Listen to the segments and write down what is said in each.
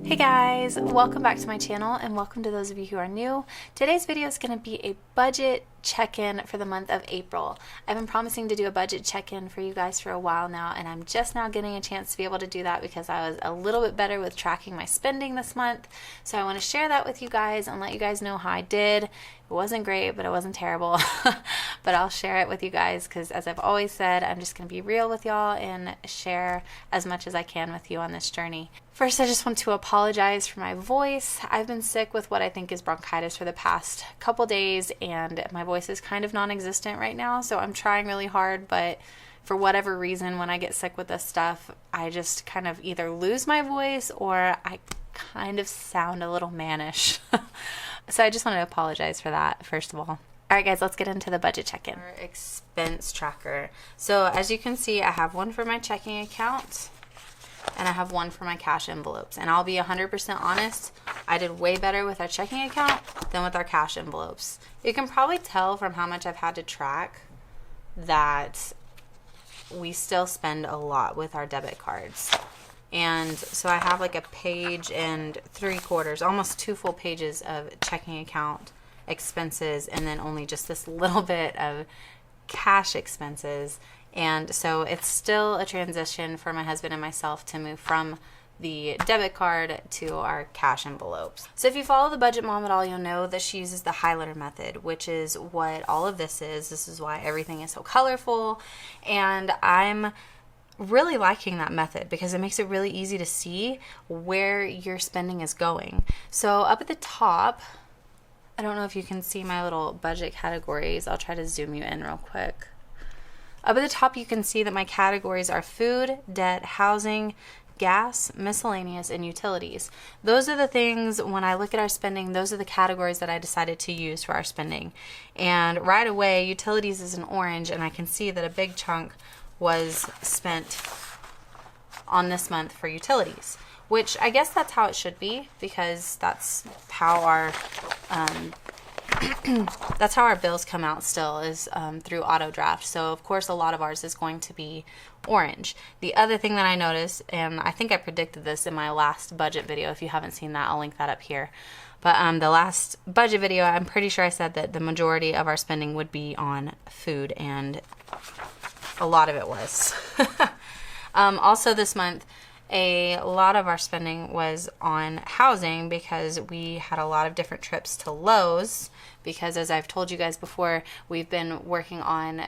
Hey guys, welcome back to my channel and welcome to those of you who are new. Today's video is going to be a budget check-in for the month of April. I've been promising to do a budget check-in for you guys for a while now, and I'm just now getting a chance to be able to do that because I was a little bit better with tracking my spending this month. So I want to share that with you guys and let you guys know how I did. It wasn't great, but it wasn't terrible. But I'll share it with you guys because, as I've always said, I'm just going to be real with y'all and share as much as I can with you on this journey. First, I just want to apologize for my voice. I've been sick with what I think is bronchitis for the past couple days, and my voice is kind of non-existent right now, so I'm trying really hard, but for whatever reason, when I get sick with this stuff, I just kind of either lose my voice or I kind of sound a little mannish. So I just wanted to apologize for that, first of all. All right, guys, let's get into the budget check-in. Our expense tracker. So as you can see, I have one for my checking account and I have one for my cash envelopes. And I'll be 100% honest, I did way better with our checking account than with our cash envelopes. You can probably tell from how much I've had to track that we still spend a lot with our debit cards. And so I have like a page and 3/4, almost 2 full pages of checking account expenses, and then only just this little bit of cash expenses. And so it's still a transition for my husband and myself to move from the debit card to our cash envelopes. So if you follow the Budget Mom at all, you'll know that she uses the highlighter method, which is what all of this is. This is why everything is so colorful. And I'm really liking that method because it makes it really easy to see where your spending is going. So up at the top, I don't know if you can see my little budget categories. I'll try to zoom you in real quick. Up at the top, you can see that my categories are food, debt, housing, gas, miscellaneous, and utilities. Those are the things, when I look at our spending, those are the categories that I decided to use for our spending. And right away, utilities is in orange, and I can see that a big chunk was spent on this month for utilities, which I guess that's how it should be, because that's how our that's how our bills come out still, is through auto draft. So of course a lot of ours is going to be orange. The other thing that I noticed, and I think I predicted this in my last budget video, if you haven't seen that, I'll link that up here. But the last budget video, I'm pretty sure I said that the majority of our spending would be on food, and a lot of it was. Also this month, a lot of our spending was on housing because we had a lot of different trips to Lowe's, because as I've told you guys before, we've been working on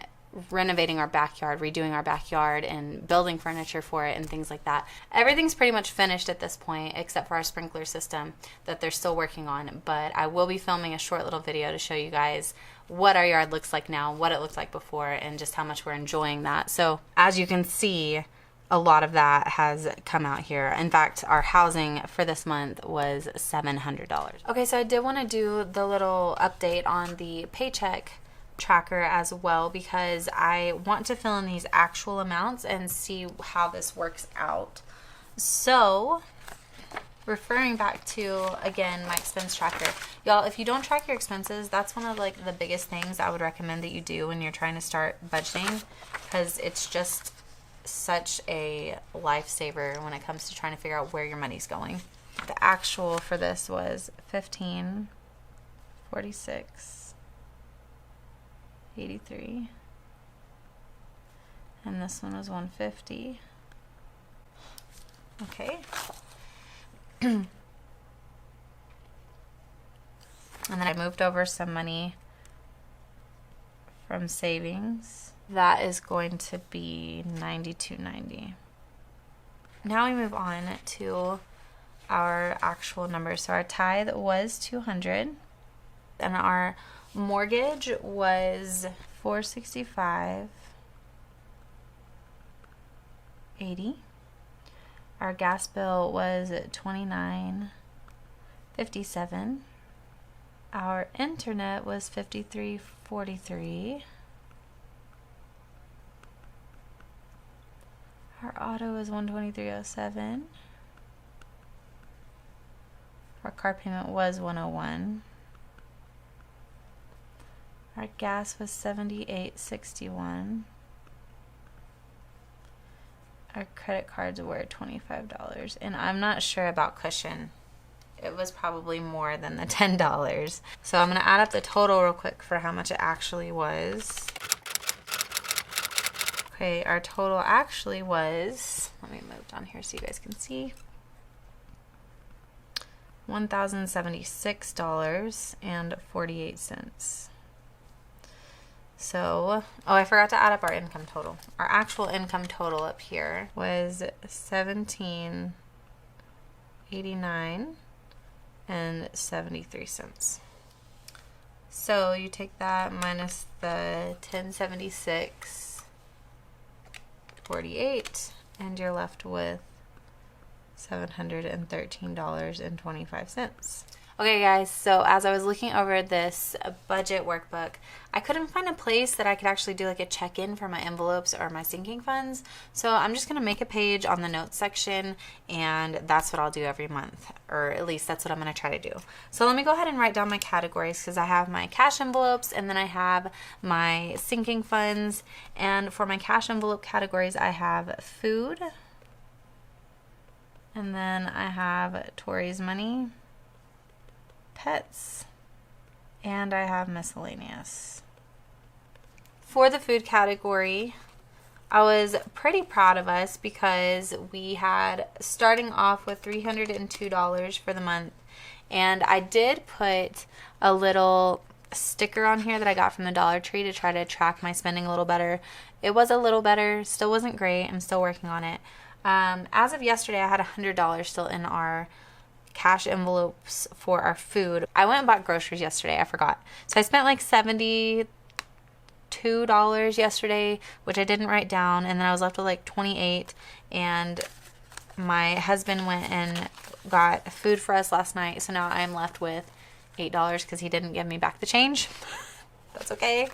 renovating our backyard, redoing our backyard, and building furniture for it and things like that. Everything's pretty much finished at this point except for our sprinkler system that they're still working on, but I will be filming a short little video to show you guys what our yard looks like now, what it looked like before, and just how much we're enjoying that. So as you can see, a lot of that has come out here. In fact, our housing for this month was $700. Okay, so I did want to do the little update on the Paycheck tracker as well, because I want to fill in these actual amounts and see how this works out. So referring back to, again, my expense tracker, y'all, if you don't track your expenses, that's one of like the biggest things I would recommend that you do when you're trying to start budgeting, because it's just such a lifesaver when it comes to trying to figure out where your money's going. The actual for this was $15.46.83, and this one was $150. Okay. And then I moved over some money from savings. That is going to be $92.90. Now we move on to our actual numbers. So our tithe was $200, and our mortgage was $465.80. Our gas bill was $29.57. Our internet was $53.43. Our auto is $123.07. Our car payment was $101. Our gas was $78.61. our credit cards were $25, and I'm not sure about cushion. It was probably more than the $10. So I'm going to add up the total real quick for how much it actually was. Okay, our total actually was, let me move down here so you guys can see, $1,076.48. So, oh, I forgot to add up our income total. Our actual income total up here was $17.89.73. So you take that minus the $1076.48, and you're left with $713.25. Okay guys, so as I was looking over this budget workbook, I couldn't find a place that I could actually do like a check-in for my envelopes or my sinking funds. So I'm just going to make a page on the notes section, and that's what I'll do every month, or at least that's what I'm going to try to do. So let me go ahead and write down my categories, because I have my cash envelopes and then I have my sinking funds. And for my cash envelope categories, I have food, and then I have Tori's money, pets, and I have miscellaneous. For the food category, I was pretty proud of us because we had starting off with $302 for the month, and I did put a little sticker on here that I got from the Dollar Tree to try to track my spending a little better. It was a little better, still wasn't great. I'm still working on it. As of yesterday, I had $100 still in our cash envelopes for our food. I went and bought groceries yesterday. I forgot. So I spent like $72 yesterday, which I didn't write down, and then I was left with like $28, and my husband went and got food for us last night, so now I'm left with $8 because he didn't give me back the change. That's okay.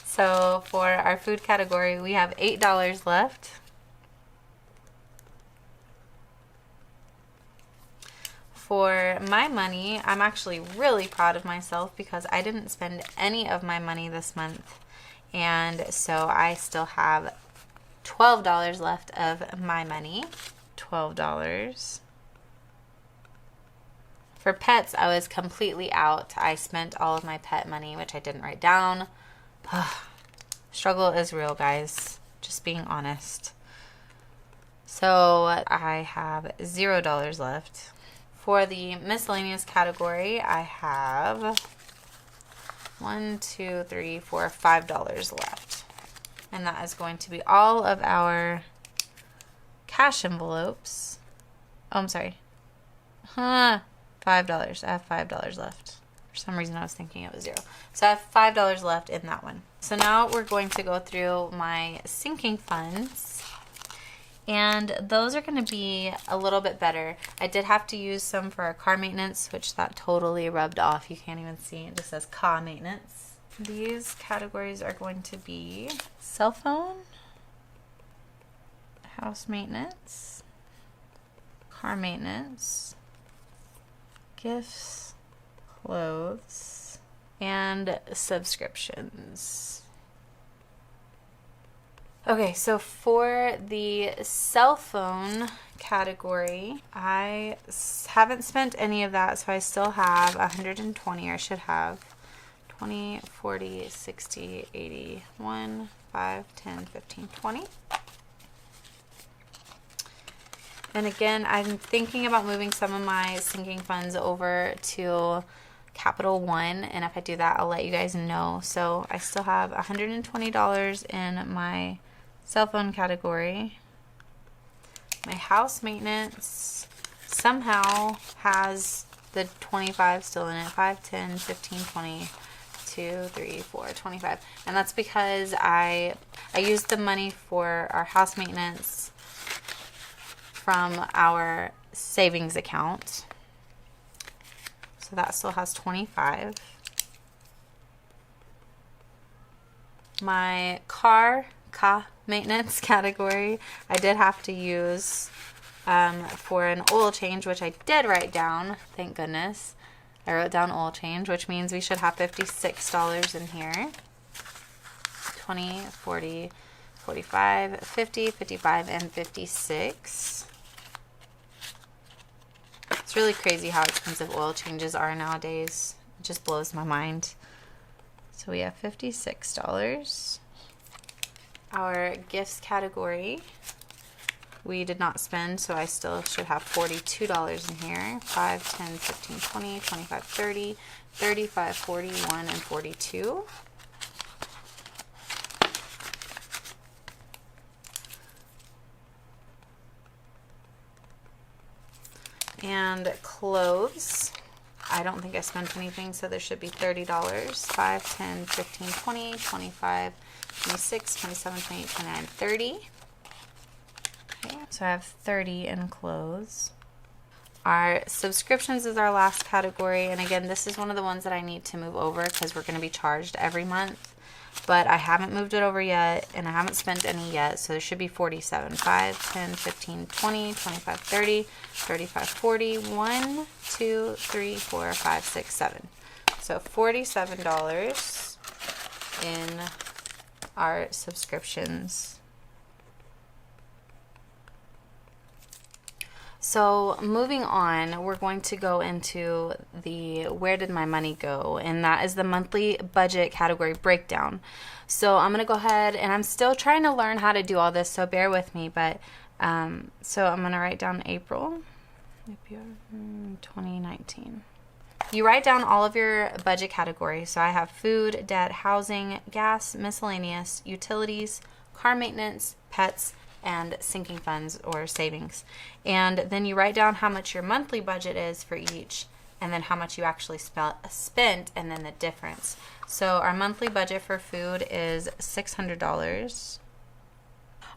So for our food category, we have $8 left. For my money, I'm actually really proud of myself because I didn't spend any of my money this month, and so I still have $12 left of my money. $12. For pets, I was completely out. I spent all of my pet money, which I didn't write down. Struggle is real, guys. Just being honest. So I have $0 left. For the miscellaneous category, I have $5 left. And that is going to be all of our cash envelopes. Oh, I'm sorry. $5. I have $5 left. For some reason, I was thinking it was $0. So I have $5 left in that one. So now we're going to go through my sinking funds. And those are going to be a little bit better. I did have to use some for our car maintenance, which that totally rubbed off. You can't even see. It just says car maintenance. These categories are going to be cell phone, house maintenance, car maintenance, gifts, clothes, and subscriptions. Okay, so for the cell phone category, I haven't spent any of that, so I still have 120, or I should have 20, 40, 60, 80, 1, 5, 10, 15, 20. And again, I'm thinking about moving some of my sinking funds over to Capital One, and if I do that, I'll let you guys know. So I still have $120 in my cell phone category. My house maintenance somehow has the 25 still in it. 5, 10, 15, 20, 2, 3, 4, 25. And that's because I used the money for our house maintenance from our savings account. So that still has 25. My car maintenance category, I did have to use for an oil change, which I did write down. Thank goodness. I wrote down oil change, which means we should have $56 in here. 20, 40, 45, 50, 55, and 56. It's really crazy how expensive oil changes are nowadays. It just blows my mind. So we have $56. Our gifts category, we did not spend, so I still should have $42 in here. 5, 10, 15, 20, 25, 30, 35, 41, and 42. And clothes, I don't think I spent anything, so there should be $30. 5, 10, 15, 20, 25, 26, 27, 28, 29, 30. Okay, so I have 30 in clothes. Our subscriptions is our last category, and again, this is one of the ones that I need to move over because we're going to be charged every month. But I haven't moved it over yet, and I haven't spent any yet, so there should be 47. 5, 10, 15, 20, 25, 30, 35, 40, 1, 2, 3, 4, 5, 6, 7. So $47 in our subscriptions. So moving on, we're going to go into the where did my money go, and that is the monthly budget category breakdown. So I'm going to go ahead, and I'm still trying to learn how to do all this, so bear with me, but so I'm going to write down April 2019. You write down all of your budget categories. So I have food, debt, housing, gas, miscellaneous, utilities, car maintenance, pets, and sinking funds or savings. And then you write down how much your monthly budget is for each, and then how much you actually spent, and then the difference. So our monthly budget for food is $600.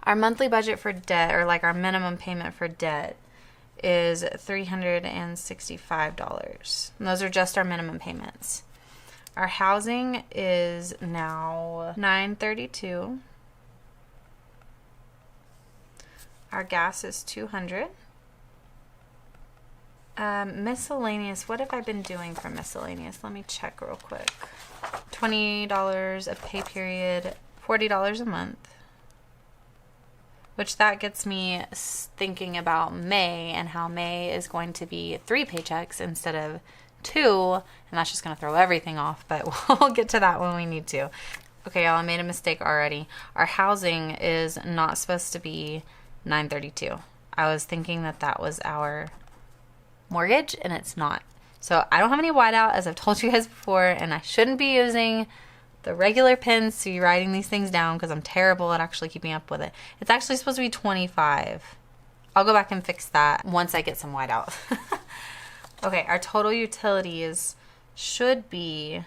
Our monthly budget for debt, or like our minimum payment for debt, is $365. And those are just our minimum payments. Our housing is now $932. Our gas is $200. Miscellaneous, what have I been doing for miscellaneous? Let me check real quick. $20 a pay period, $40 a month. Which that gets me thinking about May, and how May is going to be 3 paychecks instead of 2. And that's just going to throw everything off, but we'll get to that when we need to. Okay, y'all, I made a mistake already. Our housing is not supposed to be $932. I was thinking that that was our mortgage, and it's not. So I don't have any whiteout, as I've told you guys before, and I shouldn't be using the regular pens to be writing these things down because I'm terrible at actually keeping up with it. It's actually supposed to be 25. I'll go back and fix that once I get some whiteout. Okay, our total utilities should be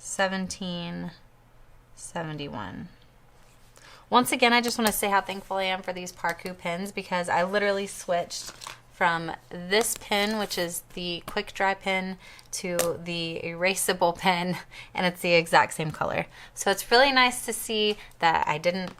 $1771. Once again, I just want to say how thankful I am for these Parku pens, because I literally switched from this pen, which is the quick dry pen, to the erasable pen, and it's the exact same color. So it's really nice to see that I didn't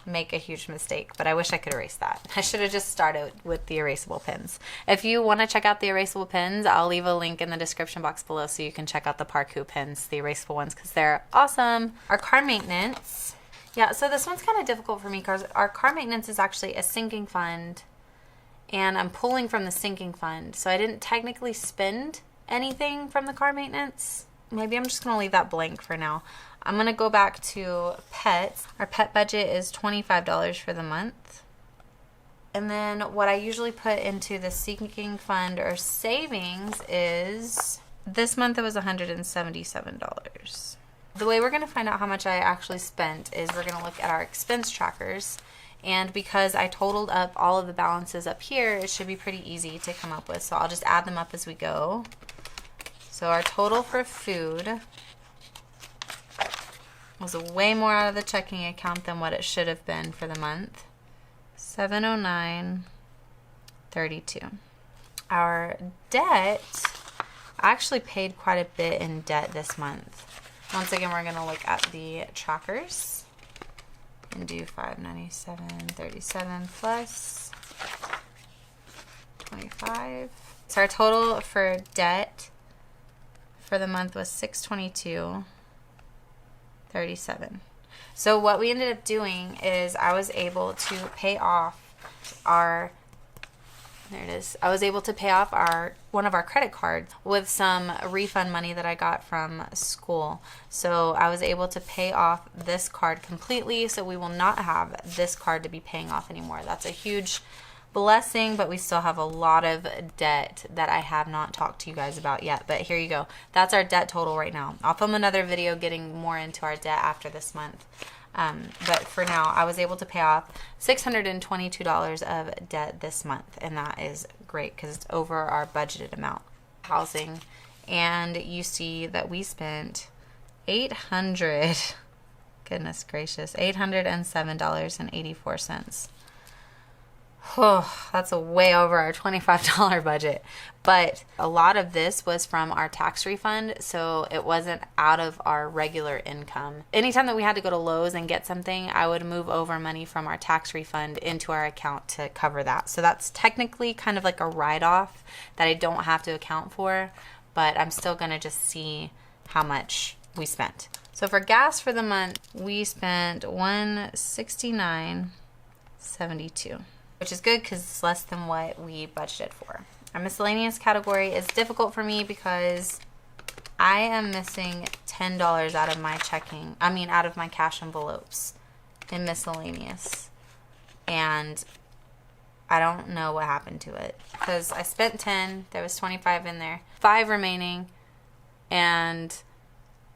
make a huge mistake, but I wish I could erase that. I should have just started with the erasable pens. If you want to check out the erasable pens, I'll leave a link in the description box below so you can check out the Parku pens, the erasable ones, because they're awesome. Our car maintenance. Yeah, so this one's kind of difficult for me because our car maintenance is actually a sinking fund, and I'm pulling from the sinking fund. So I didn't technically spend anything from the car maintenance. Maybe I'm just going to leave that blank for now. I'm going to go back to pets. Our pet budget is $25 for the month. And then what I usually put into the sinking fund or savings is, this month it was $177. The way we're going to find out how much I actually spent is we're going to look at our expense trackers. And because I totaled up all of the balances up here, it should be pretty easy to come up with. So I'll just add them up as we go. So our total for food was way more out of the checking account than what it should have been for the month. $709.32. Our debt, I actually paid quite a bit in debt this month. Once again, we're going to look at the trackers and do $597.37 plus 25. So our total for debt for the month was $622.37. So what we ended up doing is I was able to pay off our, there it is. I was able to pay off one of our credit cards with some refund money that I got from school. So I was able to pay off this card completely, so we will not have this card to be paying off anymore. That's a huge blessing, but we still have a lot of debt that I have not talked to you guys about yet. But here you go. That's our debt total right now. I'll film another video getting more into our debt after this month. But for now, I was able to pay off $622 of debt this month, and that is great because it's over our budgeted amount. Housing, and you see that we spent goodness gracious, $807.84. Oh, that's way over our $25 budget. But a lot of this was from our tax refund, so it wasn't out of our regular income. Anytime that we had to go to Lowe's and get something, I would move over money from our tax refund into our account to cover that. So that's technically kind of like a write-off that I don't have to account for, but I'm still going to just see how much we spent. So for gas for the month, we spent $169.72. Which is good because it's less than what we budgeted for. Our miscellaneous category is difficult for me because I am missing $10 out of my out of my cash envelopes in miscellaneous. And I don't know what happened to it because I spent 10, there was 25 in there, 5 remaining, and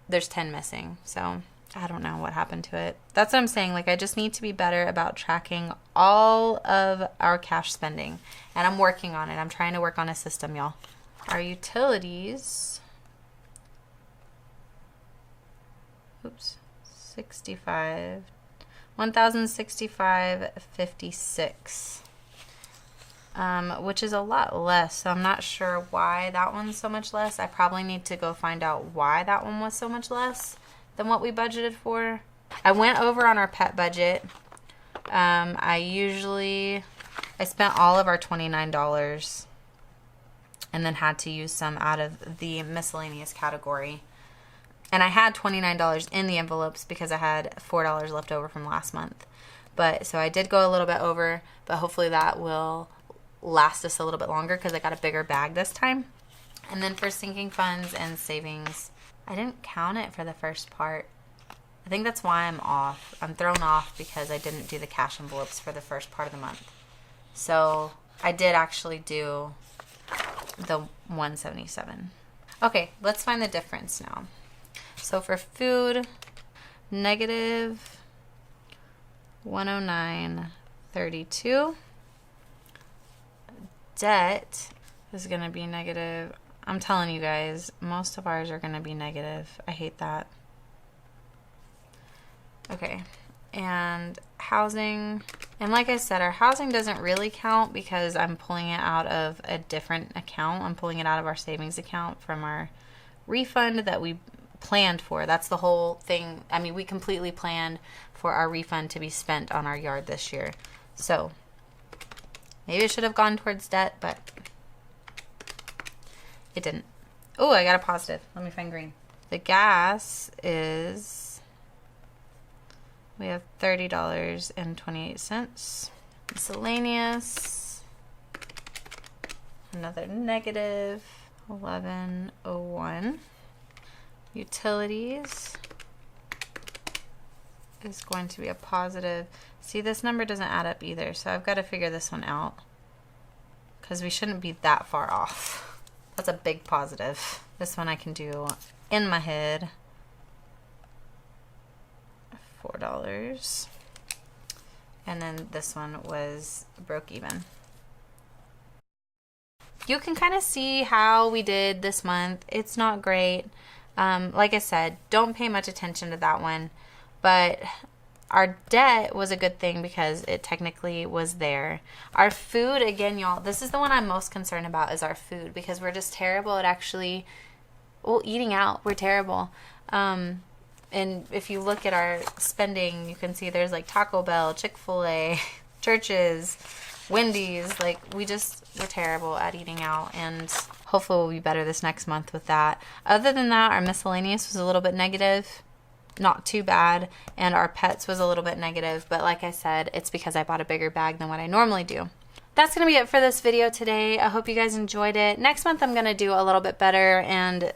there's 10 missing. So I don't know what happened to it. That's what I'm saying. Like, I just need to be better about tracking all of our cash spending. And I'm working on it. I'm trying to work on a system, y'all. Our utilities. Oops. 65. 1,065.56. Which is a lot less. So I'm not sure why that one's so much less. I probably need to go find out why that one was so much less than what we budgeted for. I went over on our pet budget. I spent all of our $29 and then had to use some out of the miscellaneous category. And I had $29 in the envelopes because I had $4 left over from last month. But so I did go a little bit over, but hopefully that will last us a little bit longer because I got a bigger bag this time. And then for sinking funds and savings, I didn't count it for the first part. I think that's why I'm off. I'm thrown off because I didn't do the cash envelopes for the first part of the month. So I did actually do the 177. Okay, let's find the difference now. So for food, negative 109.32. Debt is going to be negative. I'm telling you guys, most of ours are going to be negative. I hate that. Okay, and housing. And like I said, our housing doesn't really count because I'm pulling it out of a different account. I'm pulling it out of our savings account from our refund that we planned for. That's the whole thing. I mean, we completely planned for our refund to be spent on our yard this year. So maybe it should have gone towards debt, but it didn't. Oh, I got a positive. Let me find green. The gas is, we have $30.28. Miscellaneous, another negative 11.01. Utilities is going to be a positive. See, this number doesn't add up either, so I've got to figure this one out because we shouldn't be that far off. That's a big positive. This one I can do in my head. $4. And then this one was broke even. You can kind of see how we did this month. It's not great. Like I said, don't pay much attention to that one. But our debt was a good thing because it technically was there. Our food, again, y'all, this is the one I'm most concerned about is our food because we're just terrible at actually, well, eating out. We're terrible. And if you look at our spending, you can see there's like Taco Bell, Chick-fil-A, Church's, Wendy's. Like we're terrible at eating out, and hopefully we'll be better this next month with that. Other than that, our miscellaneous was a little bit negative. not too bad, and our pets was a little bit negative, but like I said, it's because I bought a bigger bag than what I normally do. That's going to be it for this video today. I hope you guys enjoyed it. Next month I'm going to do a little bit better and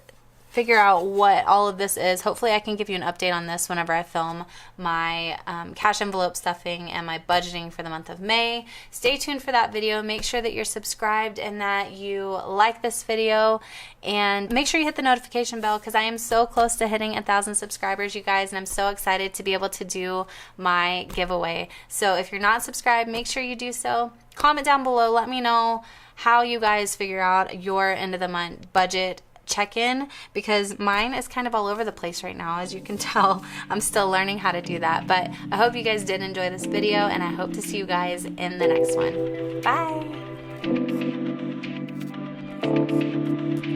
figure out what all of this is. Hopefully I can give you an update on this whenever I film my cash envelope stuffing and my budgeting for the month of May. Stay tuned for that video. Make sure that you're subscribed and that you like this video, and make sure you hit the notification bell because I am so close to hitting 1,000 subscribers, you guys, and I'm so excited to be able to do my giveaway. So if you're not subscribed, make sure you do so. Comment down below. Let me know how you guys figure out your end of the month budget check-in, because mine is kind of all over the place right now. As you can tell, I'm still learning how to do that, but I hope you guys did enjoy this video, and I hope to see you guys in the next one. Bye!